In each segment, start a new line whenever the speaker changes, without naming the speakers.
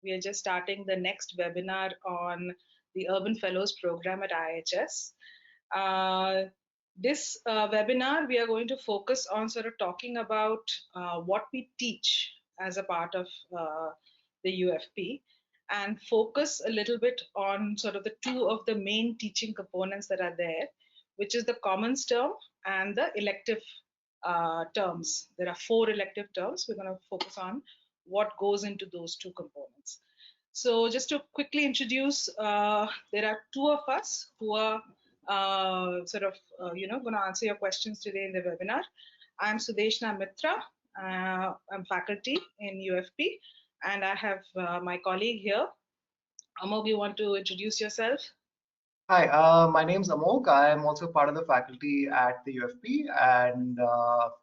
We are just starting the next webinar on the Urban Fellows Program at IIHS. This webinar, we are going to focus on sort of talking about what we teach as a part of the UFP, and focus a little bit on sort of the two of the main teaching components that are there, which is the commons term and the elective terms. There are 4 elective terms. We're going to focus on what goes into those 2 components. So just to quickly introduce, there are 2 of us who are going to answer your questions today in the webinar. I'm Sudeshna Mitra. I'm faculty in UFP, and I have my colleague here. Amogh, you want to introduce yourself?
Hi, my name's Amogh. I'm also part of the faculty at the UFP, and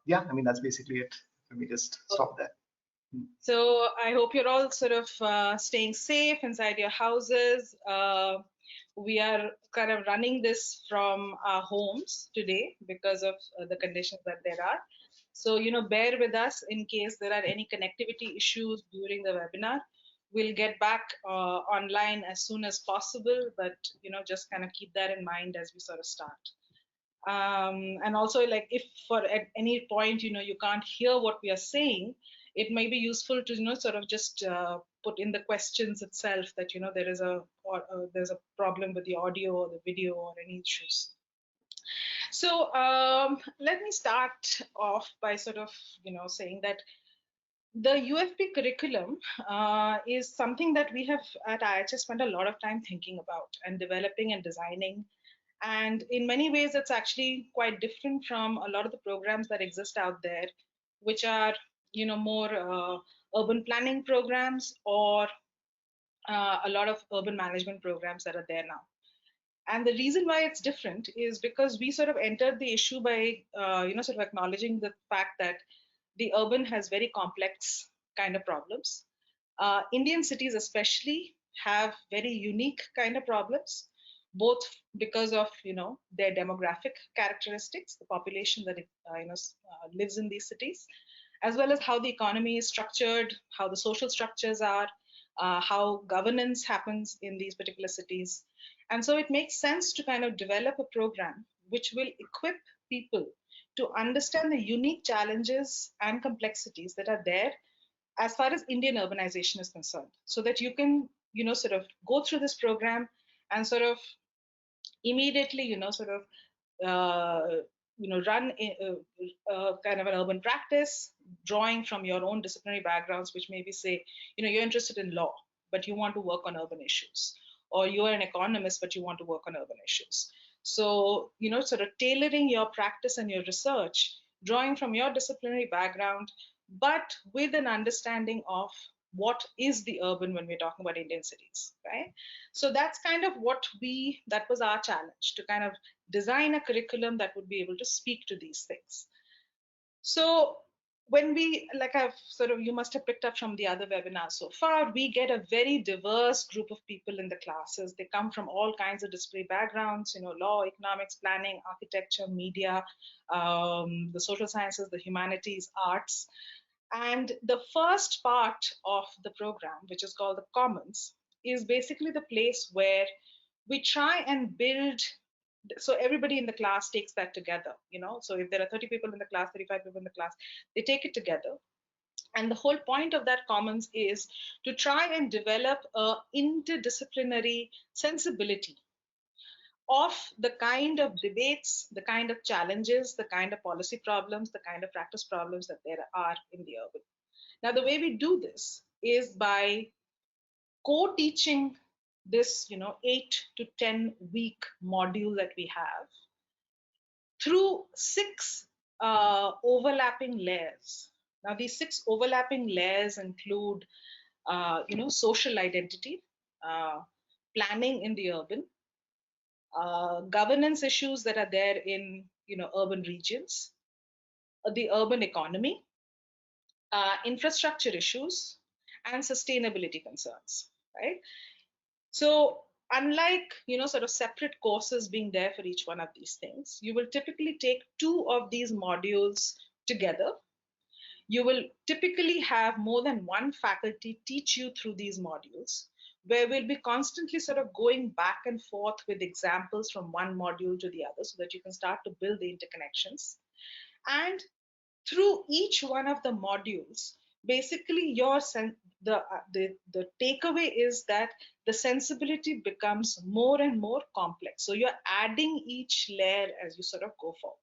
yeah, I mean, that's basically it. Let me just stop there.
So I hope you're all sort of staying safe inside your houses. We are kind of running this from our homes today because of the conditions that there are. So, bear with us in case there are any connectivity issues during the webinar. We'll get back online as soon as possible, but, just kind of keep that in mind as we sort of start. And also, like, if at any point, you can't hear what we are saying, it may be useful to, sort of just put in the questions itself that, there's a problem with the audio or the video or any issues. So let me start off by sort of, saying that the UFP curriculum is something that we have at IIHS spent a lot of time thinking about and developing and designing. And in many ways, it's actually quite different from a lot of the programs that exist out there, which are, more urban planning programs or a lot of urban management programs that are there now. And the reason why it's different is because we sort of entered the issue by, sort of acknowledging the fact that the urban has very complex kind of problems. Indian cities especially have very unique kind of problems, both because of their demographic characteristics, the population that lives in these cities, as well as how the economy is structured, how the social structures are, how governance happens in these particular cities. And so it makes sense to kind of develop a program which will equip people to understand the unique challenges and complexities that are there as far as Indian urbanization is concerned, so that you can, sort of go through this program and sort of immediately, run kind of an urban practice, drawing from your own disciplinary backgrounds, which maybe say, you're interested in law, but you want to work on urban issues, or you're an economist, but you want to work on urban issues. So, sort of tailoring your practice and your research, drawing from your disciplinary background, but with an understanding of what is the urban when we're talking about Indian cities, right? So that's kind of that was our challenge, to kind of design a curriculum that would be able to speak to these things. So when we, like you must have picked up from the other webinars so far, we get a very diverse group of people in the classes. They come from all kinds of disciplinary backgrounds, law, economics, planning, architecture, media, the social sciences, the humanities, arts. And the first part of the program, which is called the Commons, is basically the place where we try and build, so everybody in the class takes that together, so if there are 30 people in the class, 35 people in the class, they take it together. And the whole point of that Commons is to try and develop a interdisciplinary sensibility of the kind of debates, the kind of challenges, the kind of policy problems, the kind of practice problems that there are in the urban. Now, the way we do this is by co-teaching this, 8 to 10 week module that we have through 6 overlapping layers. Now, these 6 overlapping layers include, social identity, planning in the urban, governance issues that are there in, urban regions, the urban economy, infrastructure issues, and sustainability concerns, right? So unlike, sort of separate courses being there for each one of these things, you will typically take 2 of these modules together. You will typically have more than one faculty teach you through these modules, where we'll be constantly sort of going back and forth with examples from one module to the other so that you can start to build the interconnections. And through each one of the modules, basically the takeaway is that the sensibility becomes more and more complex. So you're adding each layer as you sort of go forward.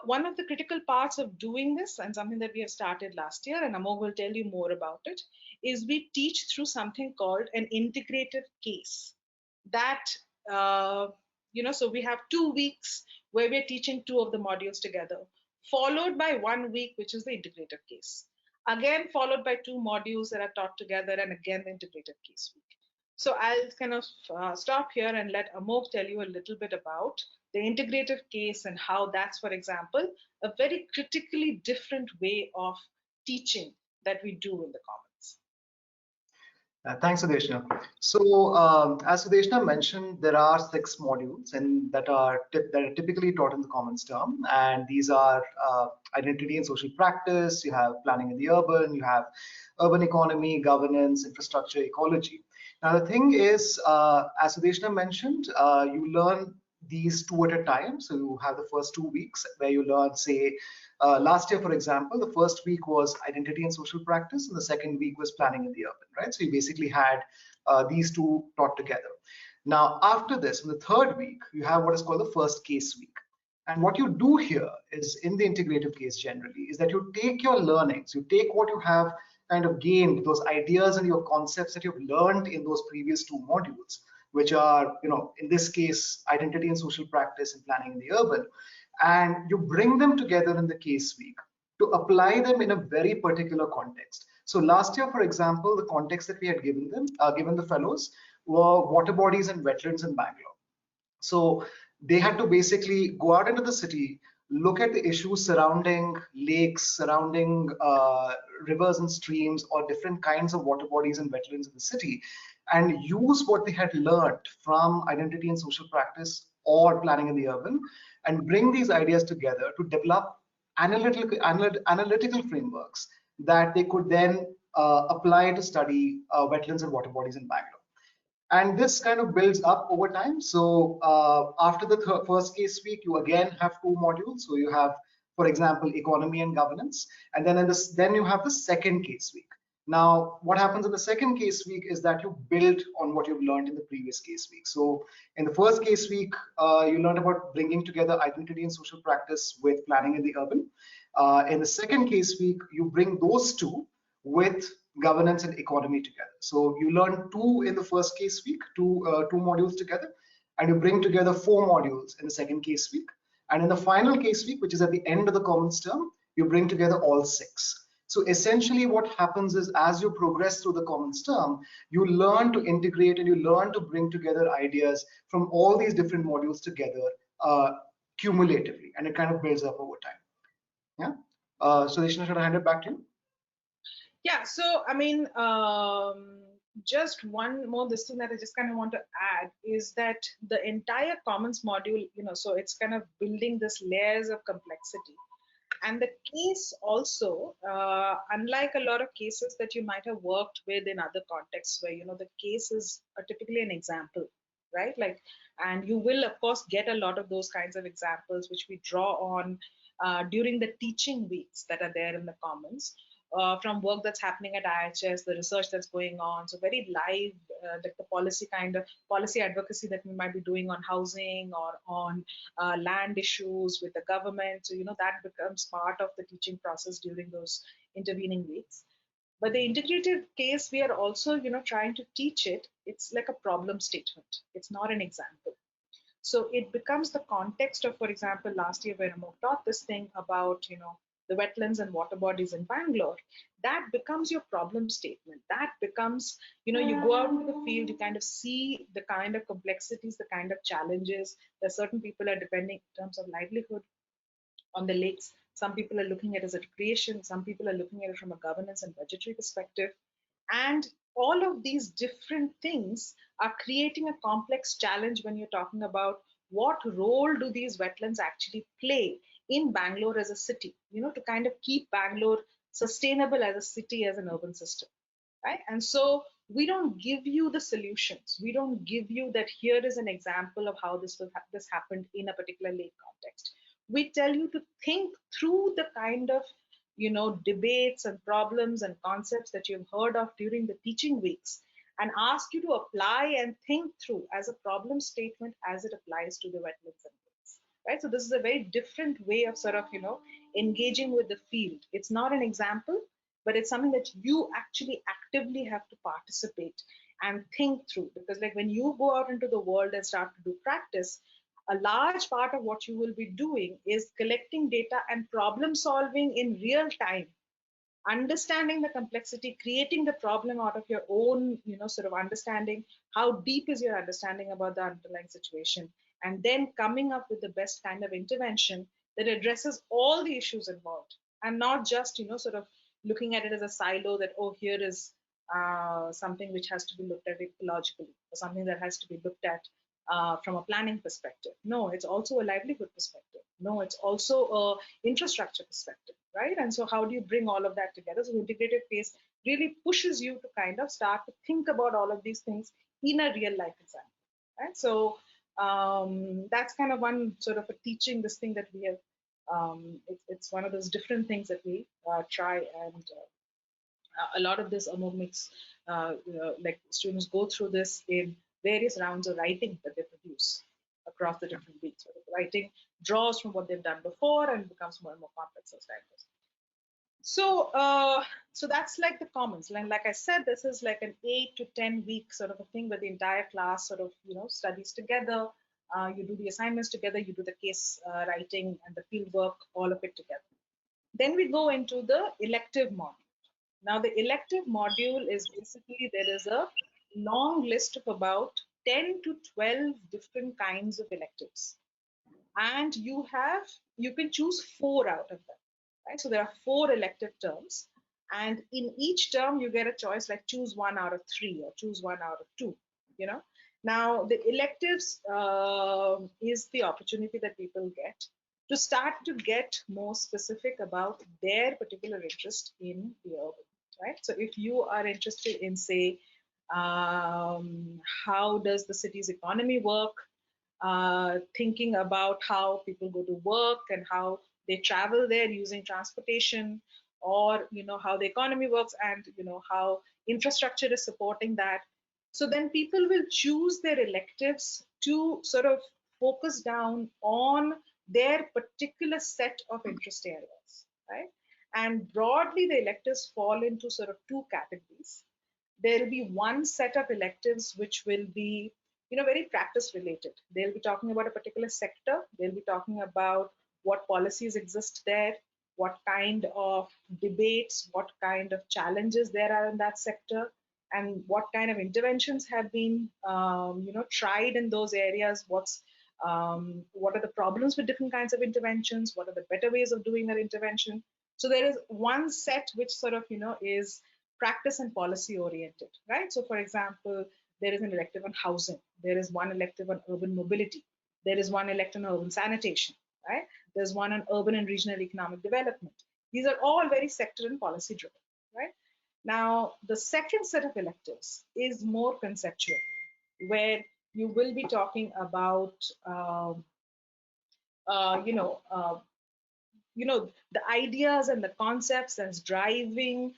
One of the critical parts of doing this, and something that we have started last year, and Amogh will tell you more about it, is we teach through something called an integrative case. That, so we have 2 weeks where we're teaching two of the modules together, followed by 1 week, which is the integrative case. Again, followed by two modules that are taught together, and again, the integrative case week. So I'll kind of stop here and let Amogh tell you a little bit about the integrative case and how that's, for example, a very critically different way of teaching that we do in the Commons.
Thanks, Sudeshna. So, as Sudeshna mentioned, there are 6 modules and that are typically taught in the Commons term, and these are identity and social practice. You have planning in the urban. You have urban economy, governance, infrastructure, ecology. Now, the thing is, as Sudeshna mentioned, you learn these 2 at a time. So you have the first 2 weeks where you learn, say, last year, for example, the first week was identity and social practice, and the second week was planning in the urban, right? So you basically had these 2 taught together. Now, after this, in the third week, you have what is called the first case week. And what you do here is, in the integrative case generally, is that you take your learnings, you take what you have kind of gained, those ideas and your concepts that you've learned in those previous 2 modules, which are, in this case, identity and social practice and planning in the urban, and you bring them together in the case week to apply them in a very particular context. So last year, for example, the context that we had given the fellows, were water bodies and wetlands in Bangalore. So they had to basically go out into the city, look at the issues surrounding lakes, surrounding rivers and streams, or different kinds of water bodies and wetlands in the city, and use what they had learned from identity and social practice or planning in the urban, and bring these ideas together to develop analytical frameworks that they could then apply to study wetlands and water bodies in Bangalore. And this kind of builds up over time. So after the first case week, you again have 2 modules. So you have, for example, economy and governance, and then you have the second case week. Now, what happens in the second case week is that you build on what you've learned in the previous case week. So in the first case week, you learned about bringing together identity and social practice with planning in the urban. In the second case week, you bring those 2 with governance and economy together. So you learn 2 in the first case week, two modules together, and you bring together 4 modules in the second case week. And in the final case week, which is at the end of the Commons term, you bring together all 6. So essentially what happens is, as you progress through the Commons term, you learn to integrate and you learn to bring together ideas from all these different modules together cumulatively, and it kind of builds up over time. Yeah. Sudeshna, should I hand it back to you?
Yeah, so I mean, just one more this thing that I just kind of want to add is that the entire Commons module, so it's kind of building this layers of complexity. And the case also, unlike a lot of cases that you might have worked with in other contexts where, the case is typically an example, right? Like, and you will, of course, get a lot of those kinds of examples, which we draw on during the teaching weeks that are there in the Commons. From work that's happening at IIHS, the research that's going on, so very live, like the policy advocacy that we might be doing on housing or on land issues with the government. So, that becomes part of the teaching process during those intervening weeks. But the integrated case, we are also, trying to teach it. It's like a problem statement. It's not an example. So it becomes the context of, for example, last year when Amogh taught this thing about, the wetlands and water bodies in Bangalore, that becomes your problem statement. That becomes, you go out into the field, you kind of see the kind of complexities, the kind of challenges that certain people are depending in terms of livelihood on the lakes. Some people are looking at it as a recreation. Some people are looking at it from a governance and budgetary perspective. And all of these different things are creating a complex challenge when you're talking about what role do these wetlands actually play in Bangalore as a city, to kind of keep Bangalore sustainable as a city, as an urban system, right? And so we don't give you the solutions. We don't give you that here is an example of how this happened in a particular lake context. We tell you to think through the kind of debates and problems and concepts that you've heard of during the teaching weeks, and ask you to apply and think through as a problem statement as it applies to the wetlands and lakes, right? So this is a very different way of sort of engaging with the field. It's not an example, but it's something that you actually actively have to participate and think through, because like when you go out into the world and start to do practice, a large part of what you will be doing is collecting data and problem solving in real time, understanding the complexity, creating the problem out of your own, sort of understanding. How deep is your understanding about the underlying situation? And then coming up with the best kind of intervention that addresses all the issues involved, and not just, sort of looking at it as a silo that, oh, here is something which has to be looked at ecologically, or something that has to be looked at from a planning perspective. No, it's also a livelihood perspective. No, it's also a infrastructure perspective, right? And so how do you bring all of that together? So the integrated phase really pushes you to kind of start to think about all of these things in a real life example, right? So that's kind of one sort of a teaching this thing that we have. It's one of those different things that we try, and a lot of this Amogh makes like students go through this in various rounds of writing that they produce across the different weeks. So the writing draws from what they've done before and becomes more and more complex as time goes. So that's like the commons. And like I said, this is like an 8 to 10 week sort of a thing where the entire class sort of studies together. You do the assignments together, you do the case writing and the field work, all of it together. Then we go into the elective module. Now, the elective module is basically, there is a long list of about 10 to 12 different kinds of electives. And you can choose 4 out of them, right? So there are 4 elective terms. And in each term, you get a choice like choose 1 out of 3 or choose 1 out of 2, Now, the electives is the opportunity that people get to start to get more specific about their particular interest in the urban, right? So if you are interested in, say, how does the city's economy work, thinking about how people go to work and how they travel there using transportation, or how the economy works, and how infrastructure is supporting that. So then people will choose their electives to sort of focus down on their particular set of interest areas, right? And broadly, the electives fall into sort of 2 categories. There will be one set of electives which will be very practice related. They'll be talking about a particular sector. They'll be talking about what policies exist there, what kind of debates, what kind of challenges there are in that sector, and what kind of interventions have been tried in those areas. What are the problems with different kinds of interventions? What are the better ways of doing that intervention? So there is one set which sort of is practice and policy oriented, right? So for example, there is an elective on housing, there is one elective on urban mobility, there is one elective on urban sanitation, right? There's one on urban and regional economic development. These are all very sector and policy driven, right? Now, the second set of electives is more conceptual, where you will be talking about the ideas and the concepts that's driving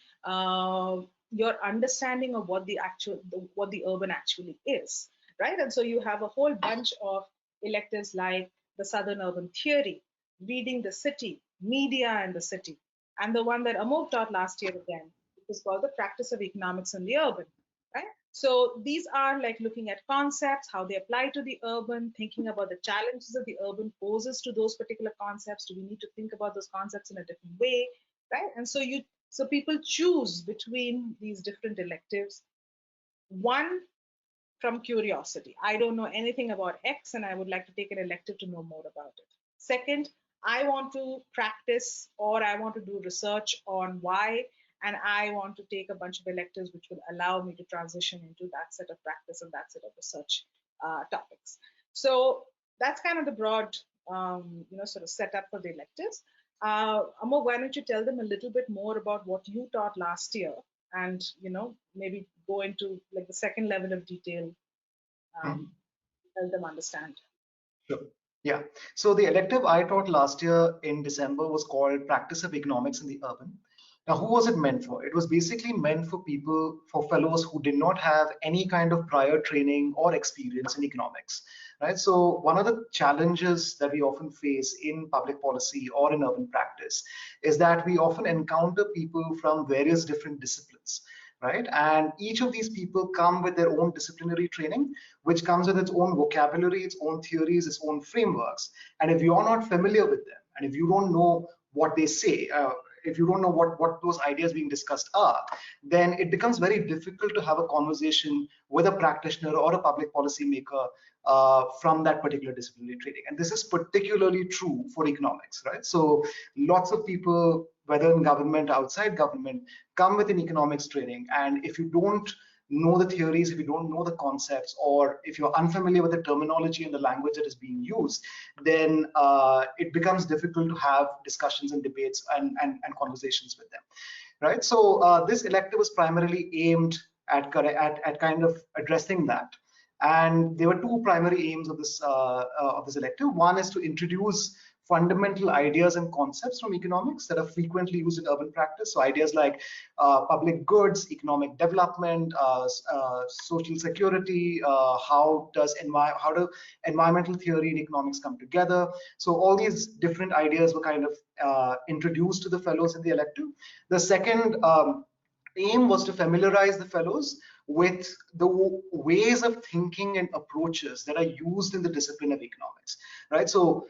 your understanding of what the urban actually is, right? And so you have a whole bunch of electives like the Southern Urban Theory, Reading the City, Media and the City, and the one that Amogh taught last year again, which is called the Practice of Economics in the Urban, right? So these are like looking at concepts, how they apply to the urban, thinking about the challenges that the urban poses to those particular concepts. Do we need to think about those concepts in a different way, right? And so people choose between these different electives. One, from curiosity. I don't know anything about X and I would like to take an elective to know more about it. Second, I want to practice or I want to do research on Y, and I want to take a bunch of electives which will allow me to transition into that set of practice and that set of research topics. So that's kind of the broad sort of set up for the electives. Amogh, why don't you tell them a little bit more about what you taught last year, and maybe go into like the second level of detail, help them understand.
Sure. Yeah. So the elective I taught last year in December was called Practice of Economics in the Urban. Now, who was it meant for? It was basically meant for people, for fellows who did not have any kind of prior training or experience in economics, right? So one of the challenges that we often face in public policy or in urban practice is that we often encounter people from various different disciplines, right? And each of these people come with their own disciplinary training, which comes with its own vocabulary, its own theories, its own frameworks. And if you're not familiar with them, and if you don't know what they say, if you don't know what those ideas being discussed are, then it becomes very difficult to have a conversation with a practitioner or a public policy maker from that particular disciplinary training. And this is particularly true for economics, right? So lots of people, whether in government, outside government, come with an economics training. And if you don't know the theories, if you don't know the concepts, or if you're unfamiliar with the terminology and the language that is being used, then it becomes difficult to have discussions and debates and conversations with them, right? So this elective was primarily aimed at kind of addressing that. And there were two primary aims of this elective. One is to introduce fundamental ideas and concepts from economics that are frequently used in urban practice. So ideas like public goods, economic development, social security, how do environmental theory and economics come together. So all these different ideas were kind of introduced to the fellows in the elective. The second aim was to familiarize the fellows with the ways of thinking and approaches that are used in the discipline of economics, right? So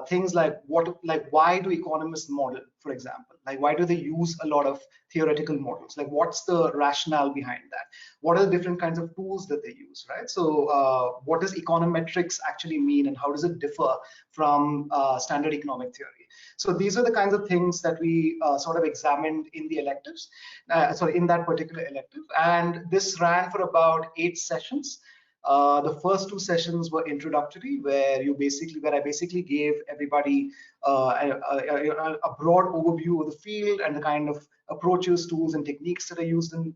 things like why do economists model, for example? Like why do they use a lot of theoretical models? Like what's the rationale behind that? What are the different kinds of tools that they use, right? So what does econometrics actually mean, and how does it differ from standard economic theory? So these are the kinds of things that we sort of examined in the electives, in that particular elective. And this ran for about 8 sessions. The first 2 sessions were introductory, where I basically gave everybody a broad overview of the field and the kind of approaches, tools, and techniques that are used in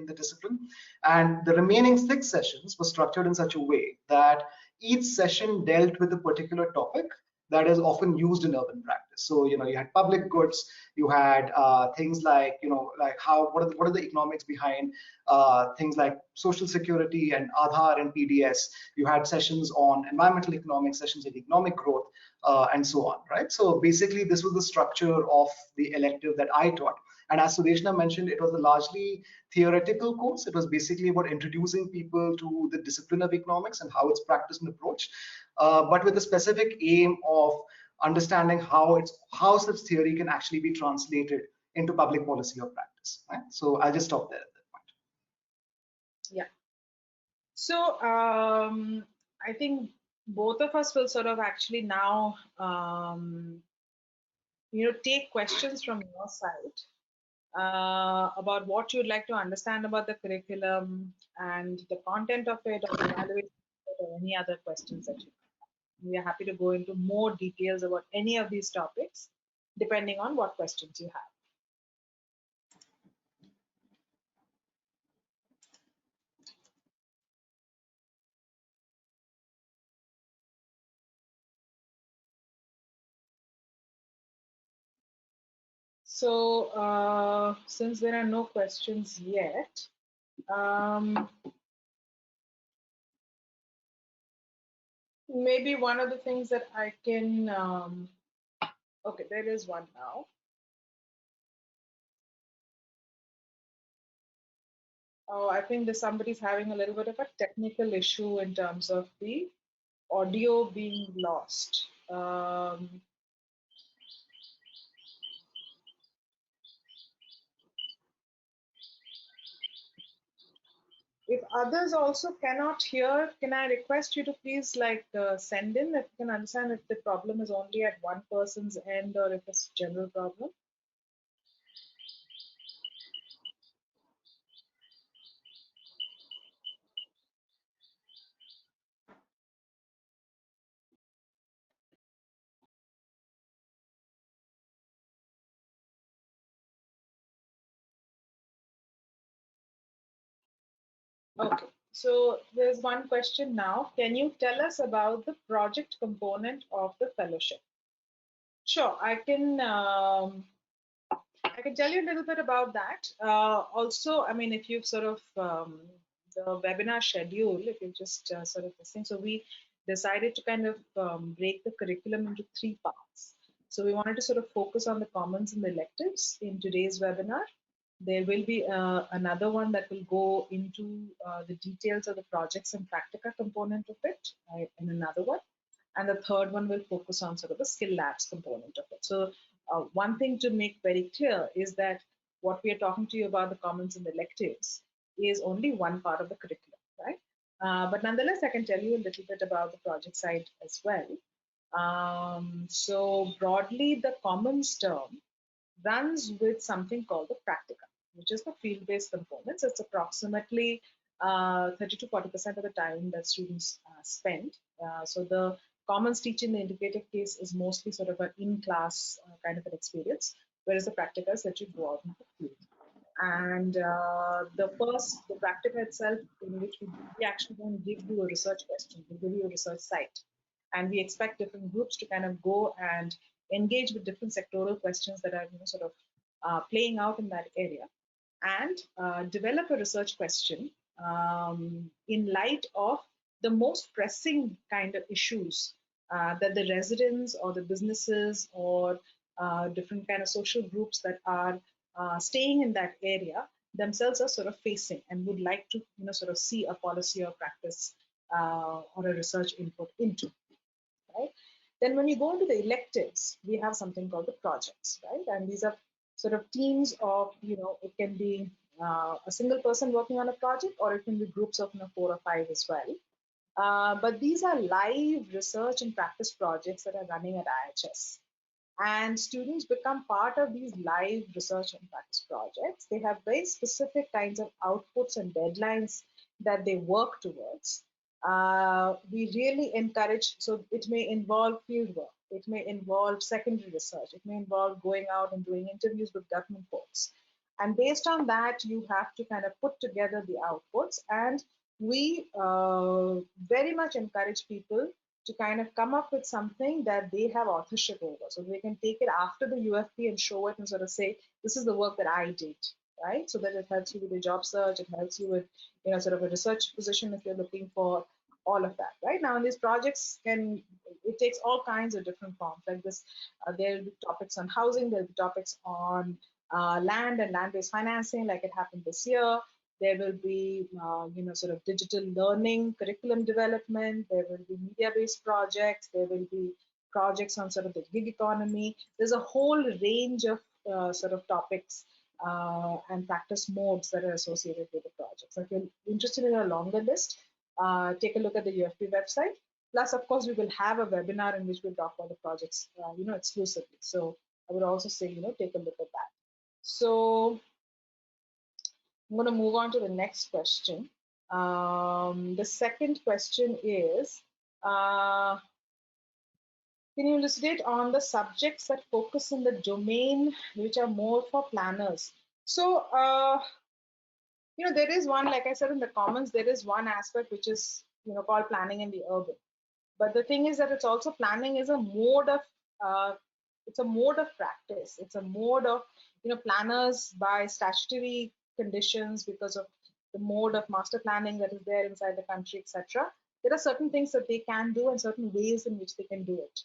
the discipline. And the remaining 6 sessions were structured in such a way that each session dealt with a particular topic that is often used in urban practice. So you had public goods, you had things like what are the economics behind things like social security and Aadhaar and PDS. You had sessions on environmental economics, sessions in economic growth, and so on, right? So basically, this was the structure of the elective that I taught. And as Sudeshna mentioned, it was a largely theoretical course. It was basically about introducing people to the discipline of economics and how it's practiced and approached, but with a specific aim of understanding how such theory can actually be translated into public policy or practice. Right? So I'll just stop there at that point.
Yeah. So I think both of us will sort of actually now take questions from your side about what you'd like to understand about the curriculum and the content of it, or the evaluation of it, or any other questions that you have. We are happy to go into more details about any of these topics, depending on what questions you have. So since there are no questions yet, maybe one of the things that I can, okay, there is one now. Oh, I think somebody's having a little bit of a technical issue in terms of the audio being lost. If others also cannot hear, can I request you to please send in, if you can understand if the problem is only at one person's end or if it's a general problem. Okay, so there's one question now. Can you tell us about the project component of the fellowship? Sure, I can tell you a little bit about that. Also, I mean, if you've sort of the webinar schedule, if you've just sort of listening, so we decided to kind of break the curriculum into three parts. So we wanted to sort of focus on the commons and the electives in today's webinar. There will be another one that will go into the details of the projects and practica component of it in another one. And the third one will focus on sort of the skill labs component of it. So one thing to make very clear is that what we are talking to you about the commons and the electives is only one part of the curriculum, right? But nonetheless, I can tell you a little bit about the project side as well. So broadly, the commons term runs with something called the practicum, which is the field-based components. It's approximately 30 to 40% of the time that students spend. So the commons teaching, the indicative case, is mostly sort of an in-class kind of an experience, whereas the practica is that you go out into the field. And the practica itself, in which we actually don't give you a research question, we give you a research site. And we expect different groups to kind of go and engage with different sectoral questions that are sort of playing out in that area, and develop a research question in light of the most pressing kind of issues that the residents or the businesses or different kind of social groups that are staying in that area themselves are sort of facing and would like to sort of see a policy or practice or a research input into, right? Then when you go into the electives, we have something called the projects, right? And these are sort of teams of, it can be a single person working on a project, or it can be groups of 4 or 5 as well. But these are live research and practice projects that are running at IIHS. And students become part of these live research and practice projects. They have very specific kinds of outputs and deadlines that they work towards. We really encourage, so it may involve fieldwork, it may involve secondary research, it may involve going out and doing interviews with government folks. And based on that, you have to kind of put together the outputs. And we very much encourage people to kind of come up with something that they have authorship over. So they can take it after the UFP and show it and sort of say, this is the work that I did, right? So that it helps you with your job search, it helps you with, sort of a research position if you're looking for all of that, right? Now, these projects it takes all kinds of different forms like this. There'll be topics on housing, there'll be topics on land and land-based financing, like it happened this year. There will be, sort of digital learning, curriculum development. There will be media-based projects. There will be projects on sort of the gig economy. There's a whole range of sort of topics and practice modes that are associated with the project. So if you're interested in a longer list, take a look at the UFP website. Plus, of course, we will have a webinar in which we'll talk about the projects, exclusively. So I would also say, take a look at that. So I'm going to move on to the next question. The second question is, can you elucidate on the subjects that focus in the domain which are more for planners? So, there is one, like I said in the comments, there is one aspect which is, called planning in the urban. But the thing is that it's also planning is a mode of, it's a mode of practice. It's a mode of, planners by statutory conditions because of the mode of master planning that is there inside the country, etc. There are certain things that they can do and certain ways in which they can do it.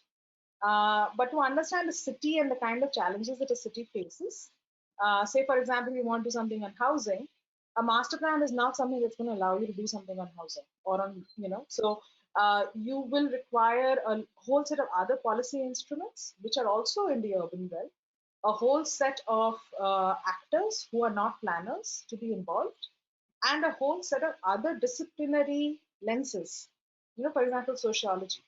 But to understand the city and the kind of challenges that a city faces, say for example, you want to do something on housing, a master plan is not something that's going to allow you to do something on housing or on, so you will require a whole set of other policy instruments, which are also in the urban realm, a whole set of actors who are not planners to be involved, and a whole set of other disciplinary lenses, for example, sociology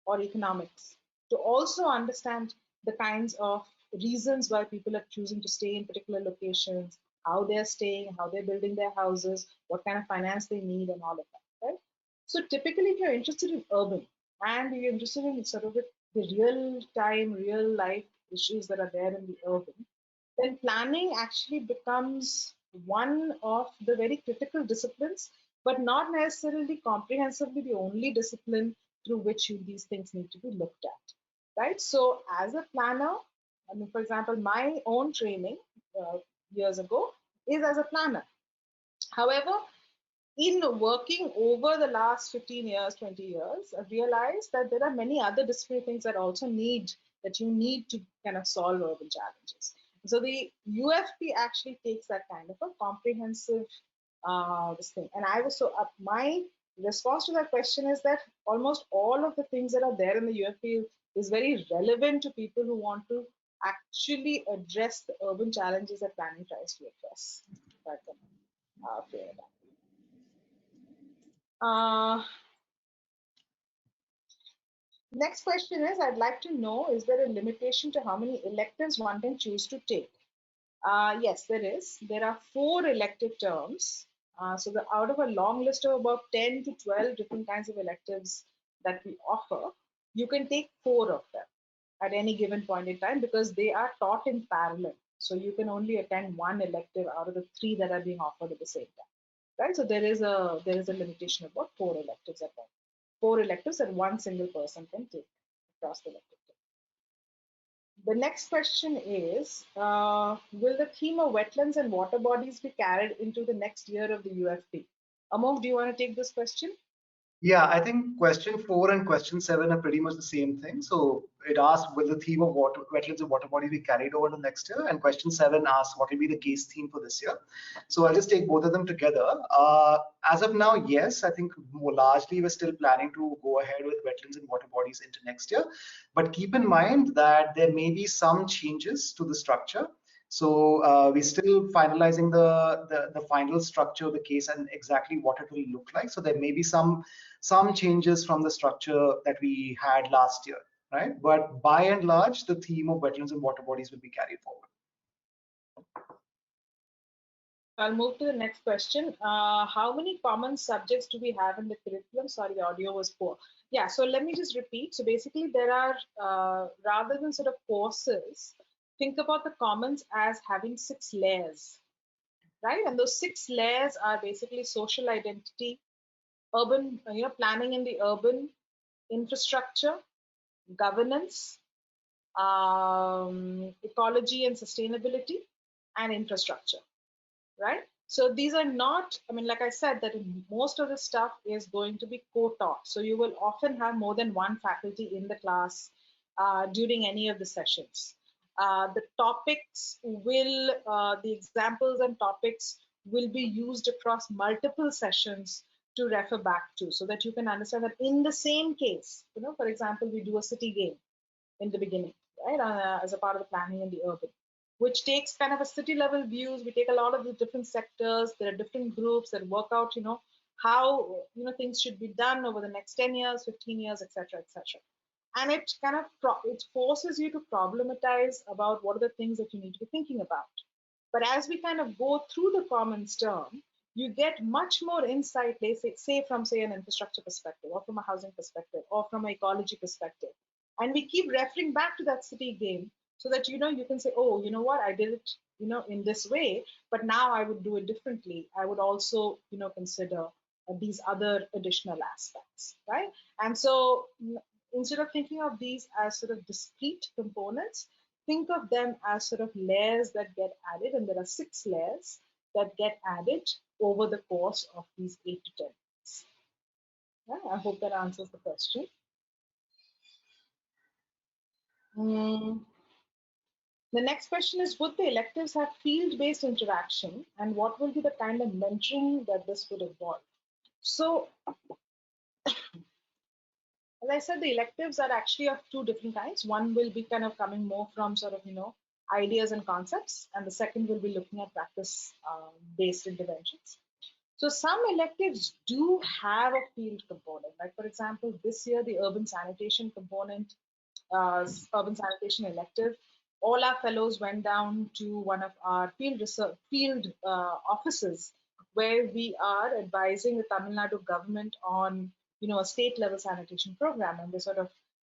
or economics, to also understand the kinds of reasons why people are choosing to stay in particular locations, how they're staying, how they're building their houses, what kind of finance they need, and all of that, right? So typically, if you're interested in urban and you're interested in sort of the real time, real life issues that are there in the urban, then planning actually becomes one of the very critical disciplines but not necessarily comprehensively the only discipline through which these things need to be looked at, right? So as a planner, I mean, for example, my own training years ago is as a planner. However, in working over the last 15 years, 20 years, I've realized that there are many other discrete things that also that you need to kind of solve urban challenges. So the UFP actually takes that kind of a comprehensive this thing. And I was my response to that question is that almost all of the things that are there in the UFP is very relevant to people who want to actually address the urban challenges that planning tries to address. Next question is, I'd like to know, is there a limitation to how many electives one can choose to take? Yes, there is. There are 4 elective terms. So out of a long list of about 10 to 12 different kinds of electives that we offer, you can take 4 of them at any given point in time because they are taught in parallel. So you can only attend 1 elective out of the 3 that are being offered at the same time. Right? So there is a limitation of about 4 electives at once. 4 electives that one single person can take across the elective. The next question is, will the theme of wetlands and water bodies be carried into the next year of the UFP? Amogh, do you want to take this question?
Yeah, I think question 4 and question 7 are pretty much the same thing. So it asks, will the theme of wetlands and water bodies be carried over to next year? And question 7 asks, what will be the case theme for this year? So I'll just take both of them together. As of now, yes, I think more largely we're still planning to go ahead with wetlands and water bodies into next year. But keep in mind that there may be some changes to the structure. So we're still finalizing the final structure of the case and exactly what it will look like. So there may be some changes from the structure that we had last year, right? But by and large, the theme of wetlands and water bodies will be carried forward.
I'll move to the next question. How many common subjects do we have in the curriculum? Sorry, the audio was poor. Yeah, so let me just repeat. So basically there are, rather than sort of courses, think about the commons as having 6 layers, right? And those 6 layers are basically social identity, urban, planning in the urban, infrastructure, governance, ecology and sustainability, and infrastructure, right? So these are not, I mean, like I said, that most of the stuff is going to be co-taught. So you will often have more than one faculty in the class during any of the sessions. The topics will, the examples and topics will be used across multiple sessions to refer back to, so that you can understand that in the same case, for example, we do a city game in the beginning, right, as a part of the planning in the urban, which takes kind of a city level views. We take a lot of the different sectors. There are different groups that work out, how, things should be done over the next 10 years, 15 years, etc., etc. And it kind of, it forces you to problematize about what are the things that you need to be thinking about. But as we kind of go through the commons term, you get much more insight, say from, say, an infrastructure perspective, or from a housing perspective, or from an ecology perspective. And we keep referring back to that city game so that, you can say, oh, you know what, I did it, in this way, but now I would do it differently. I would also, consider these other additional aspects, right? And so instead of thinking of these as sort of discrete components, think of them as sort of layers that get added, and there are 6 layers that get added over the course of these 8 to 10 months. Yeah, I hope that answers the question. The next question is, would the electives have field-based interaction, and what will be the kind of mentoring that this would involve? So, as I said, the electives are actually of 2 different kinds. One will be kind of coming more from sort of, ideas and concepts, and the second will be looking at practice-based interventions. So some electives do have a field component. Like, for example, this year, the urban sanitation component, urban sanitation elective, all our fellows went down to one of our field offices, where we are advising the Tamil Nadu government on, a state level sanitation program. And they sort of,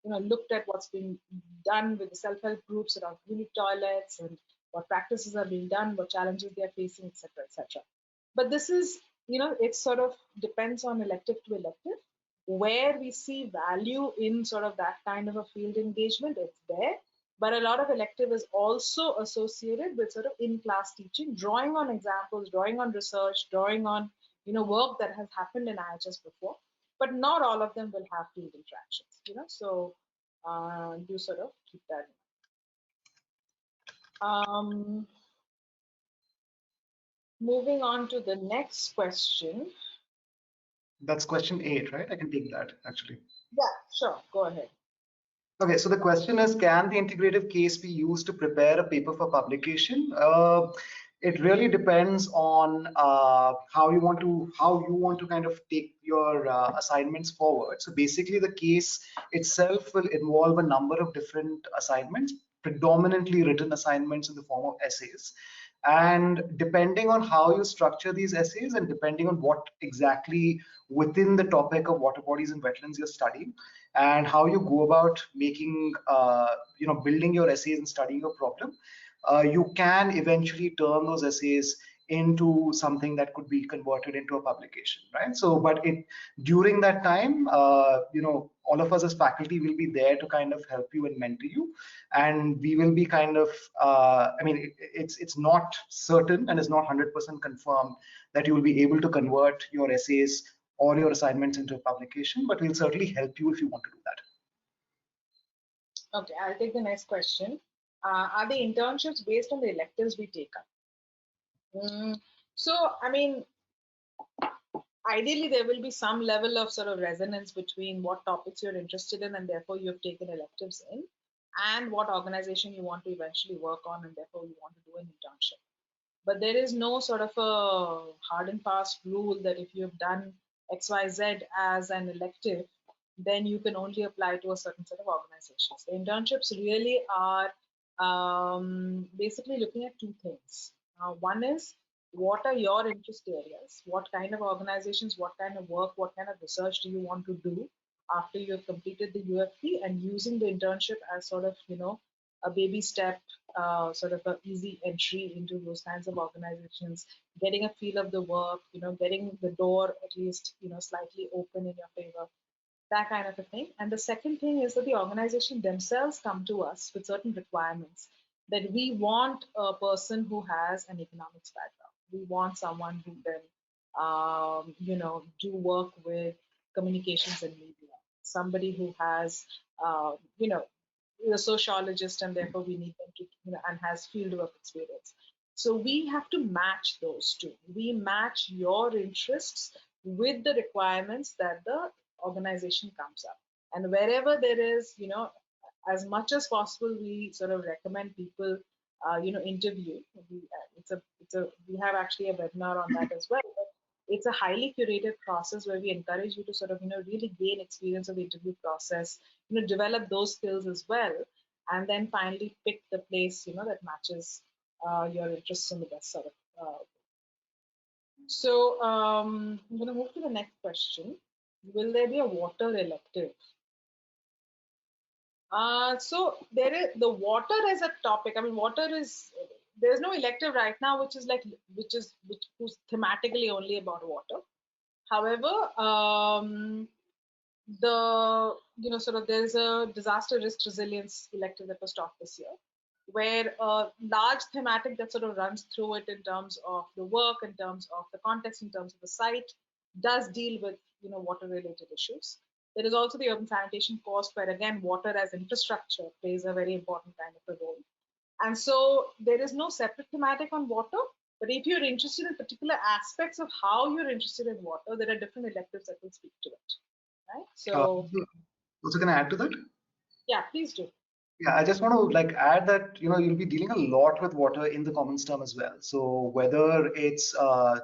looked at what's being done with the self-help groups around community toilets, and what practices are being done, what challenges they are facing, etc., etc. But this is it sort of depends on elective to elective. Where we see value in sort of that kind of a field engagement, it's there. But a lot of elective is also associated with sort of in-class teaching, drawing on examples, drawing on research, drawing on work that has happened in IIHS before. But not all of them will have field interactions. So do sort of keep that in mind. Moving on to the next question.
That's question 8, right? I can take that actually.
Yeah, sure. Go ahead.
Okay, so the question is, can the integrative case be used to prepare a paper for publication? It really depends on how you want to kind of take your assignments forward. So basically, the case itself will involve a number of different assignments, predominantly written assignments in the form of essays. And depending on how you structure these essays and depending on what exactly within the topic of water bodies and wetlands you're studying, and how you go about making, building your essays and studying your problem, you can eventually turn those essays into something that could be converted into a publication, right? So, but during that time, all of us as faculty will be there to kind of help you and mentor you, and we will be kind of, it's not certain and it's not 100% confirmed that you will be able to convert your essays or your assignments into a publication, but we'll certainly help you if you want to do
that. Okay, I'll take the next question. Are the internships based on the electives we take up? So, ideally, there will be some level of sort of resonance between what topics you're interested in and therefore you've taken electives in, and what organization you want to eventually work on and therefore you want to do an internship. But there is no sort of a hard and fast rule that if you've done XYZ as an elective, then you can only apply to a certain set of organizations. The internships really are basically looking at two things. One is, what are your interest areas? What kind of organizations, what kind of work, what kind of research do you want to do after you've completed the UFP, and using the internship as sort of, a baby step, sort of an easy entry into those kinds of organizations, getting a feel of the work, getting the door at least, slightly open in your favor, that kind of a thing. And the second thing is that the organization themselves come to us with certain requirements, that we want a person who has an economics background. We want someone who can, do work with communications and media, somebody who has, a sociologist, and therefore we need them to, and has fieldwork experience. So we have to match those two. We match your interests with the requirements that the organization comes up. And wherever there is, as much as possible, we sort of recommend people, interview. We have actually a webinar on that as well. But it's a highly curated process where we encourage you to sort of, really gain experience of the interview process, develop those skills as well, and then finally pick the place, that matches your interests in the best sort of. So I'm going to move to the next question. Will there be a water elective? So there is the water as a topic. I mean, water is, there's no elective right now, who's thematically only about water. However, sort of there's a disaster risk resilience elective that was taught this year, where a large thematic that sort of runs through it in terms of the work, in terms of the context, in terms of the site, does deal with, water related issues. There is also the urban sanitation course, where again, water as infrastructure plays a very important kind of a role. And so there is no separate thematic on water, but if you're interested in particular aspects of how you're interested in water, there are different electives that will speak to it. Right? So
also, can I add to that?
Yeah, please do.
Yeah, I just want to add that you'll be dealing a lot with water in the commons term as well. So whether it's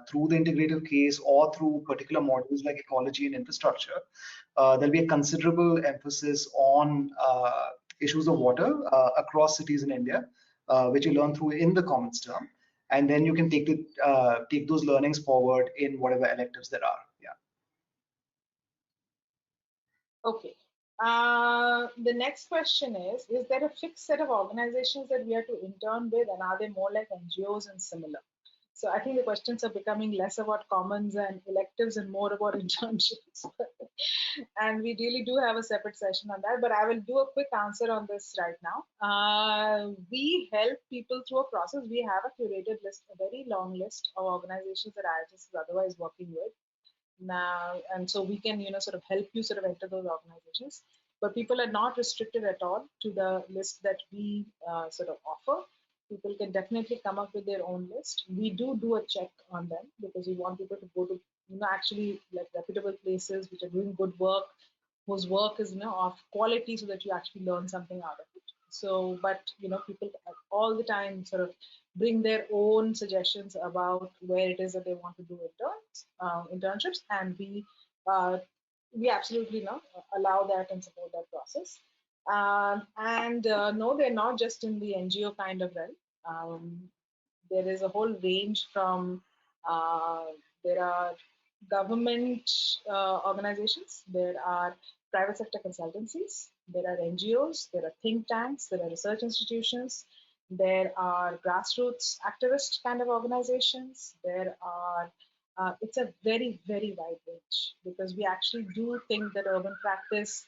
through the integrative case or through particular modules like ecology and infrastructure, there'll be a considerable emphasis on issues of water across cities in India, which you learn through in the commons term, and then you can take those learnings forward in whatever electives there are. Yeah.
Okay. The next question is there a fixed set of organizations that we are to intern with, and are they more like NGOs and similar? So I think the questions are becoming less about commons and electives and more about internships. And we really do have a separate session on that, but I will do a quick answer on this right now. We help people through a process. We have a curated list, a very long list of organizations that IIHS is otherwise working with now, and so we can sort of help you sort of enter those organizations, but people are not restricted at all to the list that we sort of offer. People can definitely come up with their own list. We do a check on them because we want people to go to actually like reputable places which are doing good work, whose work is of quality, so that you actually learn something out of it. So but people all the time sort of bring their own suggestions about where it is that they want to do internships, and we absolutely allow that and support that process. And no, they're not just in the NGO kind of realm. There is a whole range from uh, there are government organizations, there are private sector consultancies, there are NGOs, there are think tanks, there are research institutions, there are grassroots activist kind of organizations, there are it's a very, very wide range, because we actually do think that urban practice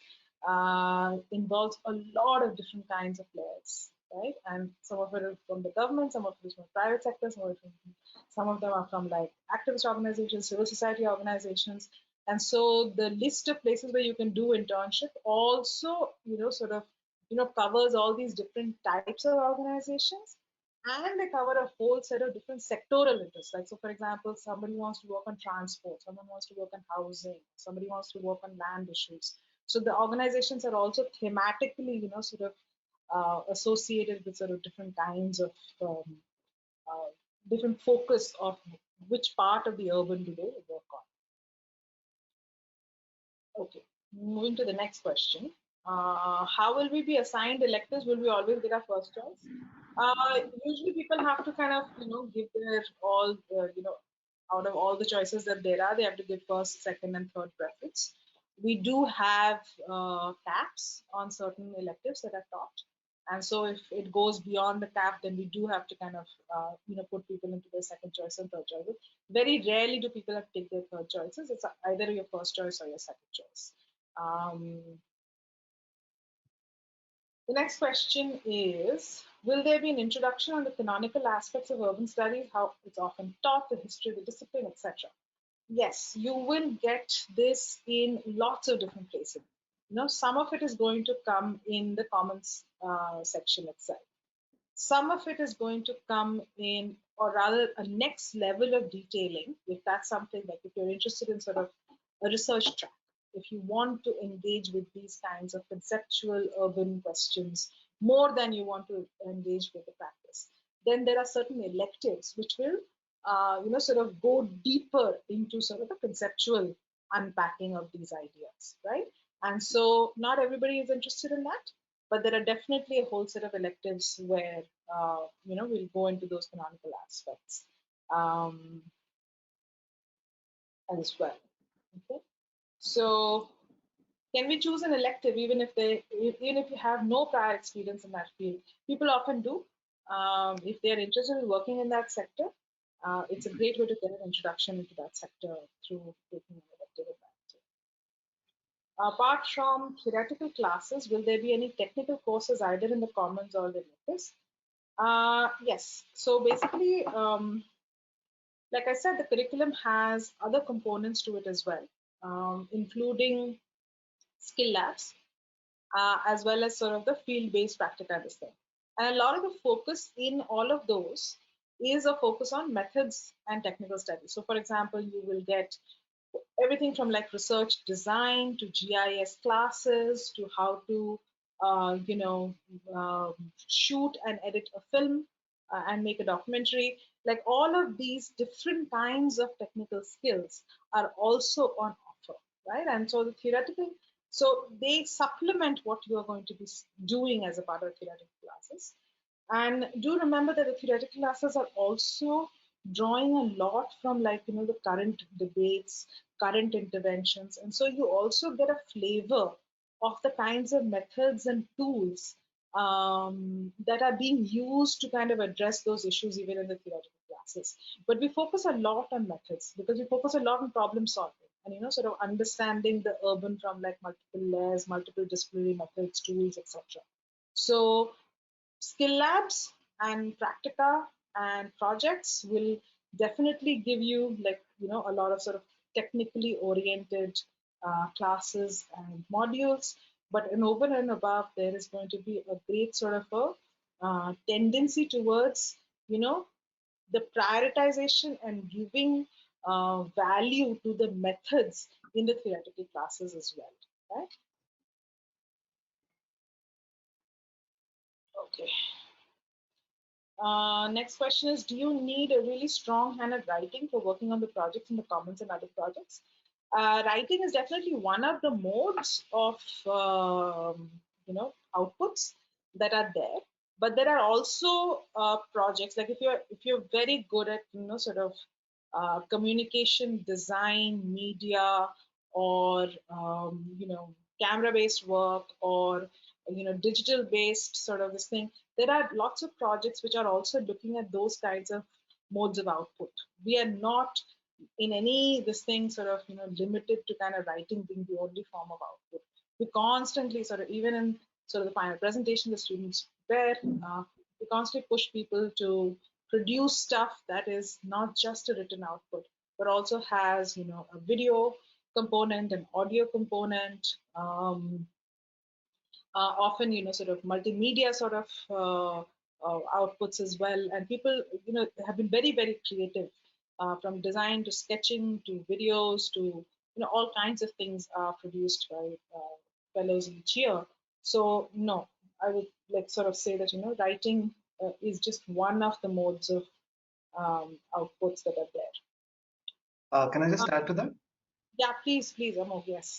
involves a lot of different kinds of players, right? And some of it is from the government, some of it is from private sector, some of them are from like activist organizations, civil society organizations. And so the list of places where you can do internship also, sort of, covers all these different types of organizations, and they cover a whole set of different sectoral interests. Like, so for example, somebody wants to work on transport, someone wants to work on housing, somebody wants to work on land issues. So the organizations are also thematically, sort of associated with sort of different kinds of uh, different focus of which part of the urban do they work on. Okay, moving to the next question. How will we be assigned electives? Will we always get our first choice? Usually people have to kind of, give their all, out of all the choices that there are, they have to give first, second, and third preference. We do have caps on certain electives that are taught. And so if it goes beyond the cap, then we do have to kind of, put people into their second choice and third choice. Very rarely do people have to take their third choices. It's either your first choice or your second choice. The next question is, will there be an introduction on the canonical aspects of urban studies, how it's often taught, the history of the discipline, etc.? Yes, you will get this in lots of different places. Some of it is going to come in the commons section itself. Some of it is going to come in, or rather a next level of detailing, if that's something like if you're interested in sort of a research track, if you want to engage with these kinds of conceptual urban questions more than you want to engage with the practice, then there are certain electives which will sort of go deeper into sort of a conceptual unpacking of these ideas, right? And so not everybody is interested in that, but there are definitely a whole set of electives where we'll go into those canonical aspects as well. Okay, so can we choose an elective even if you have no prior experience in that field? People often do. If they're interested in working in that sector, it's a great way to get an introduction into that sector through taking an elective at that. Apart from theoretical classes, will there be any technical courses either in the commons or the electives? Yes. So basically, like I said, the curriculum has other components to it as well, including skill labs, as well as sort of the field-based practical understanding. And a lot of the focus in all of those is a focus on methods and technical studies. So for example, you will get everything from like research design to GIS classes to how to, shoot and edit a film and make a documentary. Like all of these different kinds of technical skills are also on offer, right? And so the theoretical, so they supplement what you are going to be doing as a part of theoretical classes. And do remember that the theoretical classes are also drawing a lot from like, the current debates, current interventions. And so you also get a flavor of the kinds of methods and tools that are being used to kind of address those issues even in the theoretical classes. But we focus a lot on methods because we focus a lot on problem solving and sort of understanding the urban from like multiple layers, multiple disciplinary methods, tools, etc. So skill labs and practica and projects will definitely give you like a lot of sort of technically oriented classes and modules, but in over and above there is going to be a great sort of a tendency towards the prioritization and giving value to the methods in the theoretical classes as well, right? Okay. Next question is, do you need a really strong hand at writing for working on the projects in the Commons and other projects? Writing is definitely one of the modes of outputs that are there, but there are also projects like if you're very good at sort of communication design, media, or camera based work, or digital based sort of this thing. There are lots of projects which are also looking at those kinds of modes of output. We are not in any this thing sort of limited to kind of writing being the only form of output. We constantly sort of, even in sort of the final presentation the students prepare, we constantly push people to produce stuff that is not just a written output but also has a video component, an audio component, often sort of multimedia sort of outputs as well. And people have been very very creative, from design to sketching to videos to all kinds of things are produced by fellows each year. So no, I would like sort of say that writing is just one of the modes of outputs that are there.
Can I just add to that?
Yeah, please, Amogh, yes.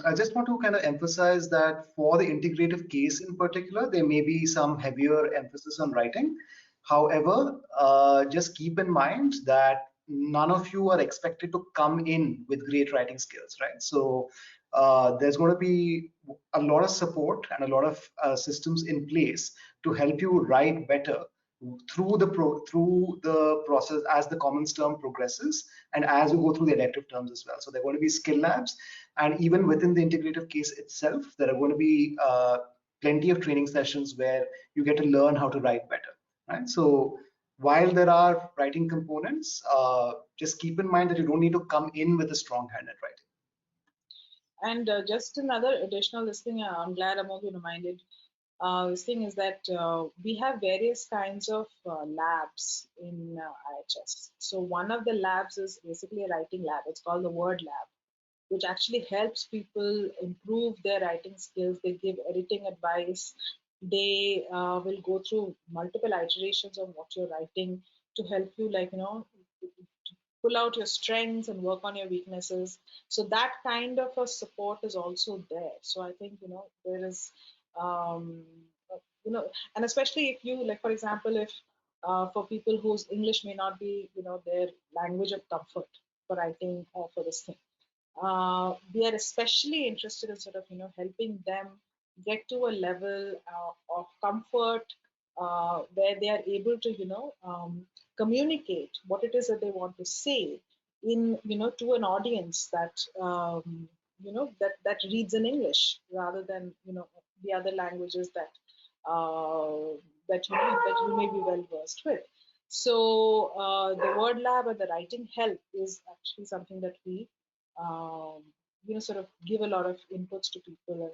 I just want to kind of emphasize that for the integrative case in particular, there may be some heavier emphasis on writing. However, just keep in mind that none of you are expected to come in with great writing skills, right? So there's going to be a lot of support and a lot of systems in place to help you write better through the process as the commons term progresses and as you go through the elective terms as well. So there are going to be skill labs, and even within the integrative case itself, there are going to be plenty of training sessions where you get to learn how to write better, right? So while there are writing components, just keep in mind that you don't need to come in with a strong hand at writing.
And just another additional this thing, I'm glad Amogh reminded. This thing is that we have various kinds of labs in IHS. So one of the labs is basically a writing lab. It's called the Word Lab, which actually helps people improve their writing skills. They give editing advice. They will go through multiple iterations of what you're writing to help you, like, pull out your strengths and work on your weaknesses. So that kind of a support is also there. So I think there is um, and especially if you, like, for example, if for people whose English may not be their language of comfort for writing or for this thing, we are especially interested in sort of helping them get to a level of comfort where they are able to communicate what it is that they want to say in to an audience that that reads in English rather than the other languages that that you may be well versed with. So the Word Lab and the writing help is actually something that we sort of give a lot of inputs to people,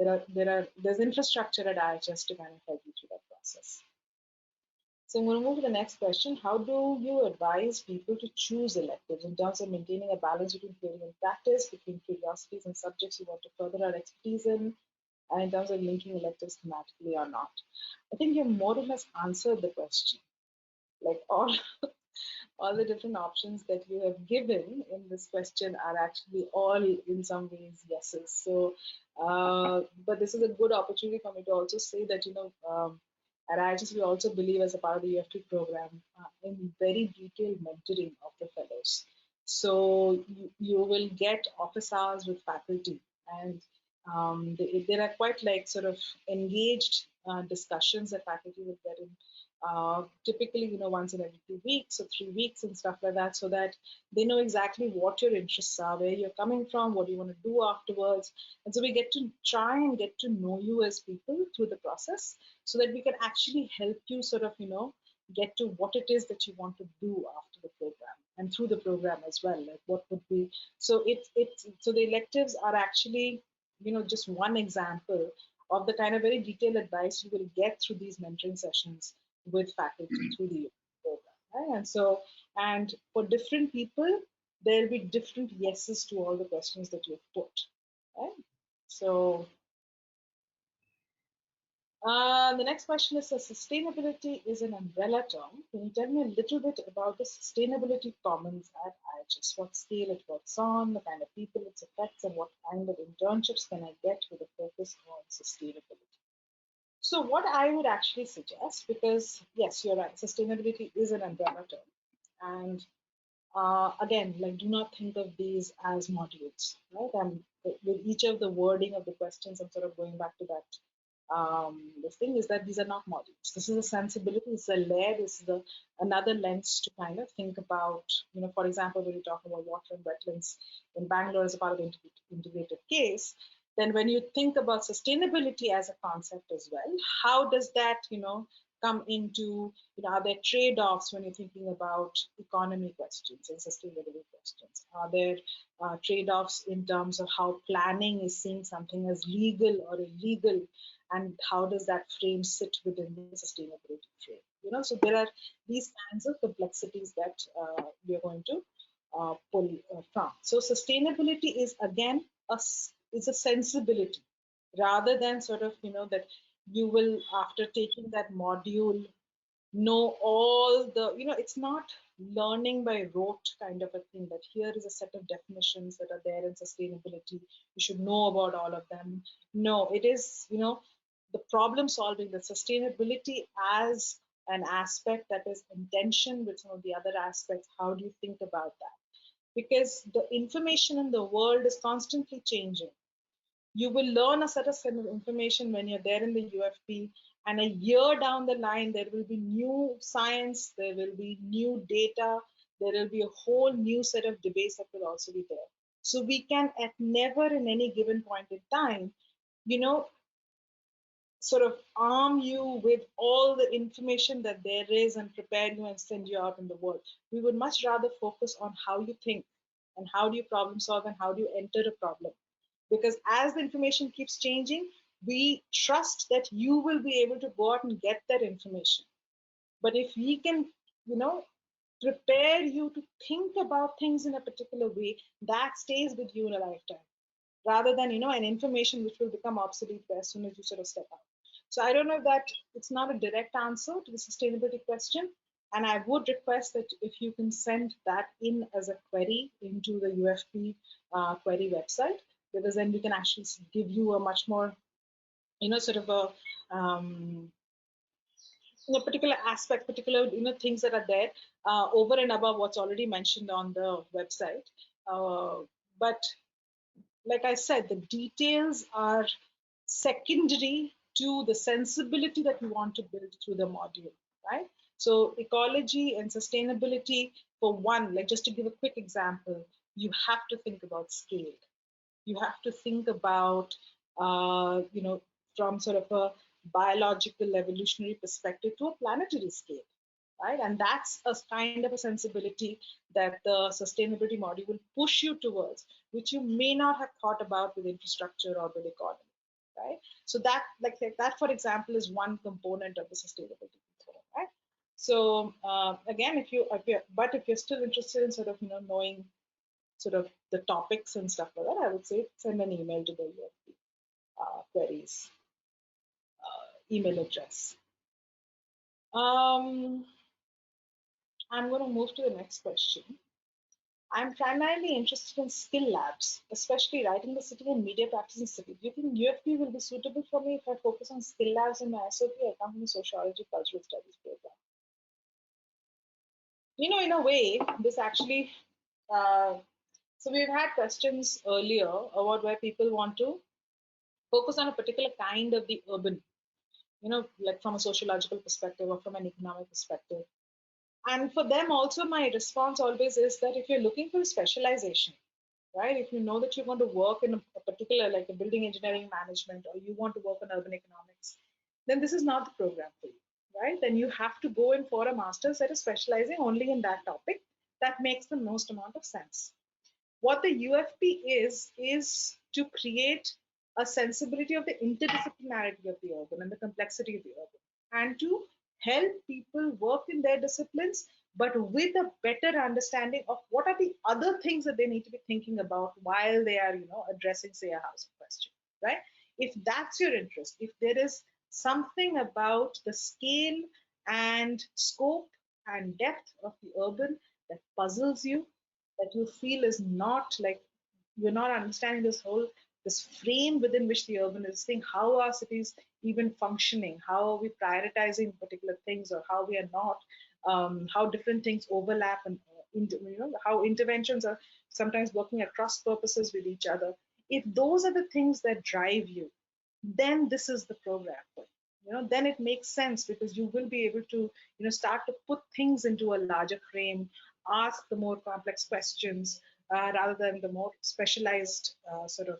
and there's infrastructure at IHS to kind of help you through that process. So I'm going to move to the next question. How do you advise people to choose electives in terms of maintaining a balance between theory and practice, between curiosities and subjects you want to further our expertise in terms of linking electives thematically or not? I think you more or less answered the question. Like all the different options that you have given in this question are actually all in some ways yeses. So, but this is a good opportunity for me to also say that at IIHS we also believe as a part of the UFP program in very detailed mentoring of the fellows. So you will get office hours with faculty, and there are quite like sort of engaged discussions that faculty will get in typically, once in every 2 weeks or 3 weeks and stuff like that, so that they know exactly what your interests are, where you're coming from, what you want to do afterwards. And so we get to try and get to know you as people through the process, so that we can actually help you sort of, get to what it is that you want to do after the program and through the program as well. Like what would be, so so the electives are actually, just one example of the kind of very detailed advice you will get through these mentoring sessions with faculty through the program. Right? And so, and for different people, there'll be different yeses to all the questions that you've put. Right? So the next question is, sustainability is an umbrella term. Can you tell me a little bit about the sustainability commons at IIHS? What scale it works on, the kind of people it affects, and what kind of internships can I get with a focus on sustainability? So what I would actually suggest, because yes, you're right, sustainability is an umbrella term. And again, like, do not think of these as modules, right? And with each of the wording of the questions, I'm sort of going back to that. The thing is that these are not modules. This is a sensibility, it's a layer, this is another lens to kind of think about, for example, when you talk about water and wetlands in Bangalore as a part of the integrated case, then when you think about sustainability as a concept as well, how does that, come into, are there trade-offs when you're thinking about economy questions and sustainability questions? Are there trade-offs in terms of how planning is seeing something as legal or illegal, and how does that frame sit within the sustainability frame? So there are these kinds of complexities that we are going to pull from. So sustainability is again is a sensibility, rather than sort of, that you will, after taking that module, know all the, it's not learning by rote kind of a thing, that here is a set of definitions that are there in sustainability, you should know about all of them. No, it is, the problem solving, the sustainability as an aspect that is in tension with some of the other aspects. How do you think about that? Because the information in the world is constantly changing. You will learn a set of information when you're there in the UFP, and a year down the line, there will be new science, there will be new data, there will be a whole new set of debates that will also be there. So we can at never in any given point in time, you know, sort of arm you with all the information that there is and prepare you and send you out in the world. We would much rather focus on how you think and how do you problem solve and how do you enter a problem. Because as the information keeps changing, we trust that you will be able to go out and get that information. But if we can, you know, prepare you to think about things in a particular way, that stays with you in a lifetime, rather than, an information which will become obsolete as soon as you sort of step out. So I don't know if that it's not a direct answer to the sustainability question. And I would request that if you can send that in as a query into the UFP query website, because then we can actually give you a much more, sort of a particular aspect, particular, things that are there over and above what's already mentioned on the website. But like I said, the details are secondary to the sensibility that we want to build through the module, right? So ecology and sustainability, for one, like just to give a quick example, you have to think about scale. You have to think about, from sort of a biological evolutionary perspective to a planetary scale, right? And that's a kind of a sensibility that the sustainability module will push you towards, which you may not have thought about with infrastructure or with economy, right? So that, like that, for example, is one component of the sustainability component, right? So again, if you're still interested in sort of, knowing sort of the topics and stuff like that, I would say send an email to the UFP queries email address. I'm going to move to the next question. I'm primarily interested in skill labs, especially writing the city and media practice in city. Do you think UFP will be suitable for me if I focus on skill labs in my SOP? I come from the sociology cultural studies program. In a way, this actually, so we've had questions earlier about where people want to focus on a particular kind of the urban. like from a sociological perspective or from an economic perspective. And for them also, my response always is that if you're looking for specialization, right, if you know that you want to work in a particular, like a building engineering management, or you want to work on urban economics, then this is not the program for you, right? Then you have to go in for a master's that is specializing only in that topic. That makes the most amount of sense. What the UFP is to create a sensibility of the interdisciplinarity of the urban and the complexity of the urban, and to help people work in their disciplines, but with a better understanding of what are the other things that they need to be thinking about while they are, addressing, say, a housing question, right? If that's your interest, if there is something about the scale and scope and depth of the urban that puzzles you, that you feel is not like you're not understanding this frame within which the urban is thing, how are cities even functioning, how are we prioritizing particular things, or how we are not, how different things overlap, and how interventions are sometimes working at cross purposes with each other. If those are the things that drive you, then this is the program for you. Then it makes sense, because you will be able to start to put things into a larger frame, ask the more complex questions, rather than the more specialized sort of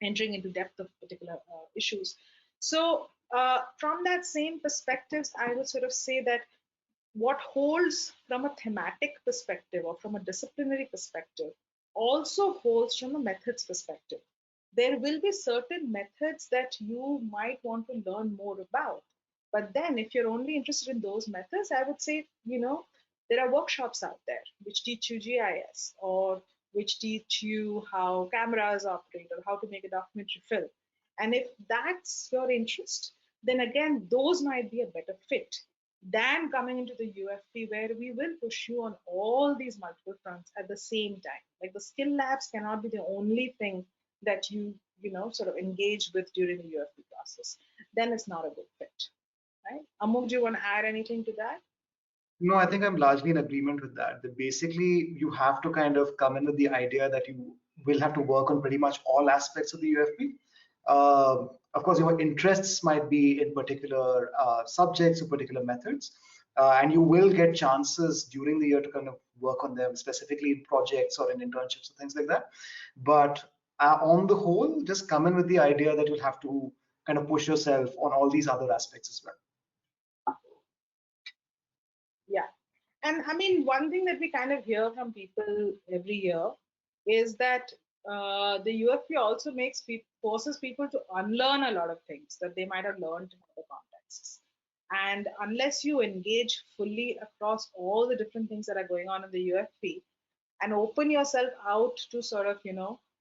entering into depth of particular issues. So from that same perspectives, I would sort of say that what holds from a thematic perspective or from a disciplinary perspective also holds from a methods perspective. There will be certain methods that you might want to learn more about. But then, if you're only interested in those methods, I would say, there are workshops out there which teach you GIS, or which teach you how cameras operate, or how to make a documentary film. And if that's your interest, then again, those might be a better fit than coming into the UFP, where we will push you on all these multiple fronts at the same time. Like the skill labs cannot be the only thing that you sort of engage with during the UFP process. Then it's not a good fit, right? Amogh, do you want to add anything to that?
No, I think I'm largely in agreement with that. That basically you have to kind of come in with the idea that you will have to work on pretty much all aspects of the UFP. Of course, your interests might be in particular subjects or particular methods, and you will get chances during the year to kind of work on them, specifically in projects or in internships or things like that. But on the whole, just come in with the idea that you'll have to kind of push yourself on all these other aspects as well.
Yeah. And I mean, one thing that we kind of hear from people every year is that the UFP also forces people to unlearn a lot of things that they might have learned in other contexts. And unless you engage fully across all the different things that are going on in the UFP and open yourself out to sort of,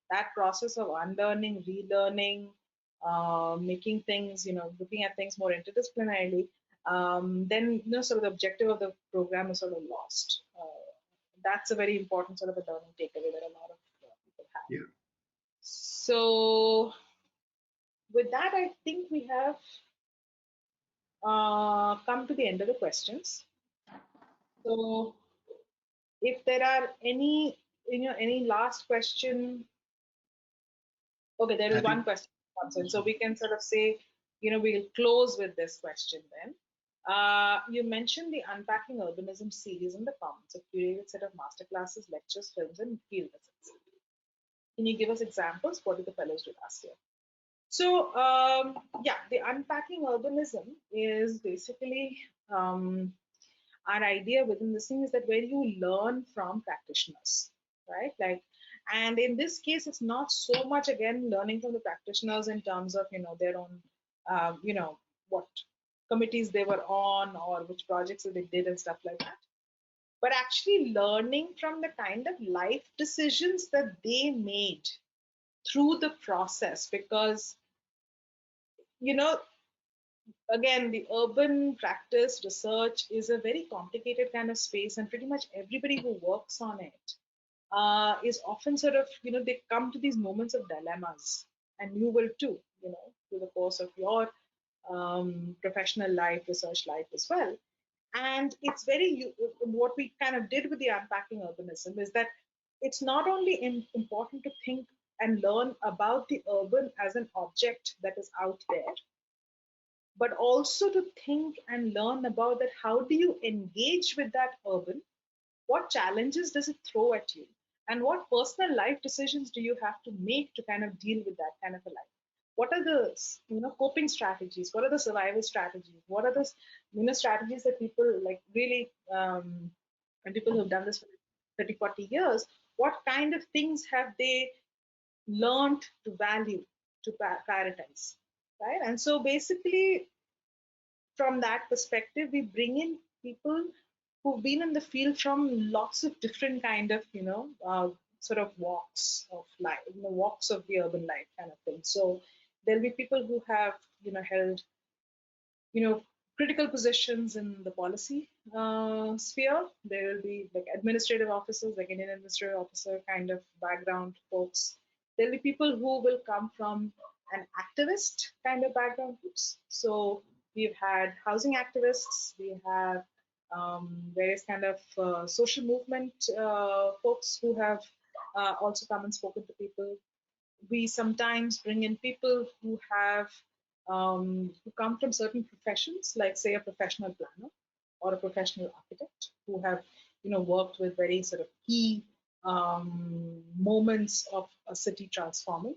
that process of unlearning, relearning, making things, looking at things more interdisciplinarily, then sort of the objective of the program is sort of lost. That's a very important sort of a learning takeaway that a lot of people have.
Yeah.
So with that, I think we have come to the end of the questions. So if there are any last question. Okay, there is one question. So we can sort of say, we'll close with this question then. You mentioned the Unpacking Urbanism series in the comments, a curated set of masterclasses, lectures, films, and field visits. Can you give us examples? What did the fellows do last year? So, yeah, the Unpacking Urbanism is basically our idea within this thing is that where you learn from practitioners, right? Like, and in this case, it's not so much again learning from the practitioners in terms of their own, what committees they were on or which projects that they did and stuff like that, but actually learning from the kind of life decisions that they made through the process, because again, the urban practice research is a very complicated kind of space, and pretty much everybody who works on it is often sort of, they come to these moments of dilemmas, and you will too, through the course of your professional life, research life as well. And it's what we kind of did with the Unpacking Urbanism is that it's not only important to think and learn about the urban as an object that is out there, but also to think and learn about that. How do you engage with that urban? What challenges does it throw at you? And what personal life decisions do you have to make to kind of deal with that kind of a life? What are the coping strategies? What are the survival strategies? What are the strategies that people like really and people who've done this for 30, 40 years, what kind of things have they learned to value, to prioritize, right? And so basically, from that perspective, we bring in people who've been in the field from lots of different kind of, sort of walks of life, walks of the urban life kind of thing. So there'll be people who have, held critical positions in the policy sphere. There will be like administrative officers, like Indian administrative officer kind of background folks. There'll be people who will come from an activist kind of background groups. So we've had housing activists, we have various kind of social movement folks who have also come and spoken to people. We sometimes bring in people who have who come from certain professions, like say a professional planner or a professional architect, who have worked with very sort of key moments of a city transforming.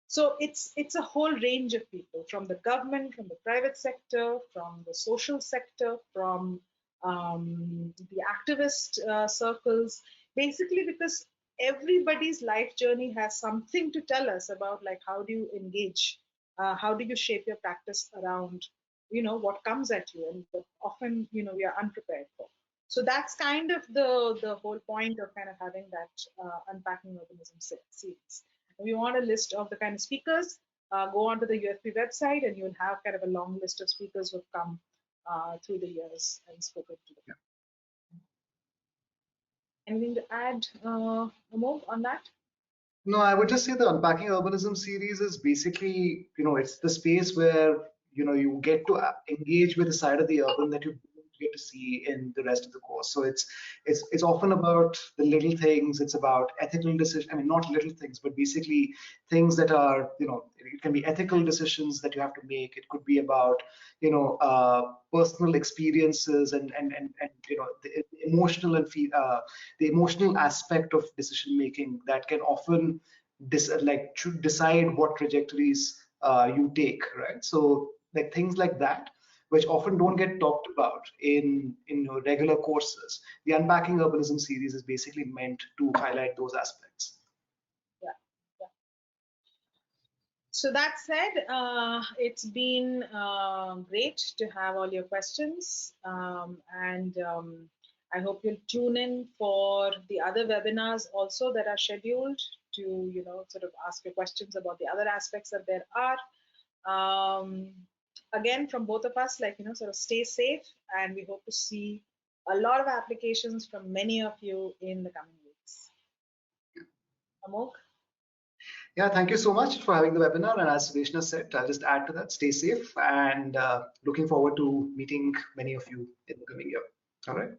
So it's a whole range of people, from the government, from the private sector, from the social sector, from the activist circles, basically because everybody's life journey has something to tell us about, like how do you engage, how do you shape your practice around what comes at you, and what often we are unprepared for. So that's kind of the whole point of kind of having that Unpacking Urbanism series. If you want a list of the kind of speakers, go onto the UFP website and you'll have kind of a long list of speakers who've come through the years and spoken to them. Anything to add, Amogh, on that?
No, I would just say the Unpacking Urbanism series is basically, it's the space where, you get to engage with the side of the urban that you don't get to see in the rest of the course. So it's often about the little things. It's about ethical decisions. I mean, not little things, but basically things that are, it can be ethical decisions that you have to make. It could be about, personal experiences and the emotional and the emotional aspect of decision making that can often decide what trajectories you take, right? So like things like that, which often don't get talked about in your regular courses. The Unpacking Urbanism series is basically meant to highlight those aspects.
Yeah. Yeah. So that said, it's been great to have all your questions, and I hope you'll tune in for the other webinars also that are scheduled to sort of ask your questions about the other aspects that there are. Again, from both of us, like sort of stay safe, and we hope to see a lot of applications from many of you in the coming weeks. Amogh?
Yeah, thank you so much for having the webinar. And as Sudeshna said, I'll just add to that, stay safe, and looking forward to meeting many of you in the coming year. All right.